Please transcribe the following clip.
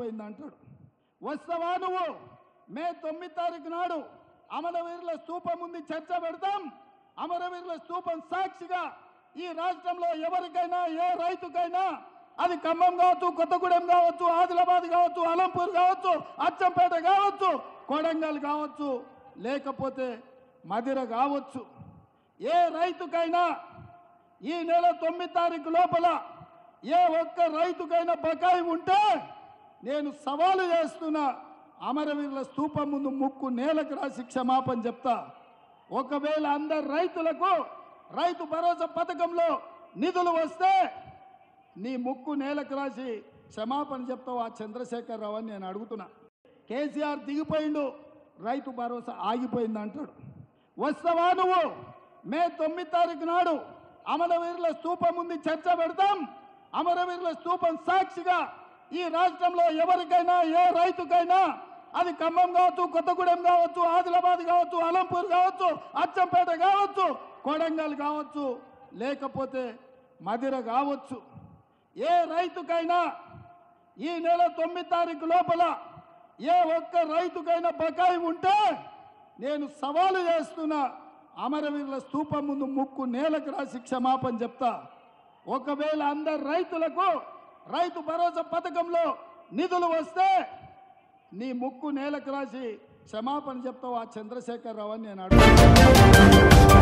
ఆగిపోయింది అంటాడు. వస్తావా నువ్వు? మే 9 తారీఖు నాడు అమరవీరుల స్తూపం ఉంది, చర్చ పెడతాం. అమరవీరుల స్తూపం సాక్షిగా ఈ రాష్ట్రంలో ఎవరికైనా ఏ రైతుకైనా, అది ఖమ్మం కావచ్చు, కొత్తగూడెం కావచ్చు, ఆదిలాబాద్ కావచ్చు, అలంపూర్ కావచ్చు, అచ్చంపేట కావచ్చు, కొడంగల్ కావచ్చు, లేకపోతే మదిర కావచ్చు, ఏ రైతుకైనా ఈ నెల 9 తారీఖు లోపల ఏ ఒక్క రైతుకైనా బకాయి ఉంటే నేను సవాలు చేస్తున్నా, అమరవీరుల స్తూపం ముందు ముక్కు నేలకు రాసి క్షమాపణ చెప్తా. ఒకవేళ అందరు రైతులకు రైతు భరోసా పథకంలో నిధులు వస్తే నీ ముక్కు నేలకు రాసి క్షమాపణ చెప్తావు ఆ చంద్రశేఖర్ రావు అని నేను అడుగుతున్నా. కేసీఆర్ దిగిపోయిండు, రైతు భరోసా ఆగిపోయింది అంటాడు. వస్తావా నువ్వు? మే 9 తారీఖు నాడు అమరవీరుల స్తూపం ఉంది, చర్చ పెడతాం. అమరవీరుల స్తూపం సాక్షిగా ఈ రాష్ట్రంలో ఎవరికైనా ఏ రైతుకైనా, అది ఖమ్మం కావచ్చు, కొత్తగూడెం కావచ్చు, ఆదిలాబాద్ కావచ్చు, అలంపూర్ కావచ్చు, అచ్చంపేట కావచ్చు, కొడంగల్ కావచ్చు, లేకపోతే మదిర కావచ్చు, ఏ రైతుకైనా ఈ నెల 9 తారీఖు లోపల ఏ ఒక్క రైతుకైనా బకాయి ఉంటే నేను సవాలు చేస్తున్నా, అమరవీరుల స్తూపం ముందు ముక్కు నేలకు రాసి క్షమాపణ చెప్తా. ఒకవేళ అందరు రైతులకు రైతు భరోసా పథకంలో నిధులు వస్తే నీ ముక్కు నేలకు రాసి క్షమాపణ చెప్తావు ఆ చంద్రశేఖర్ రావు అని నేను అడుగుతున్నా.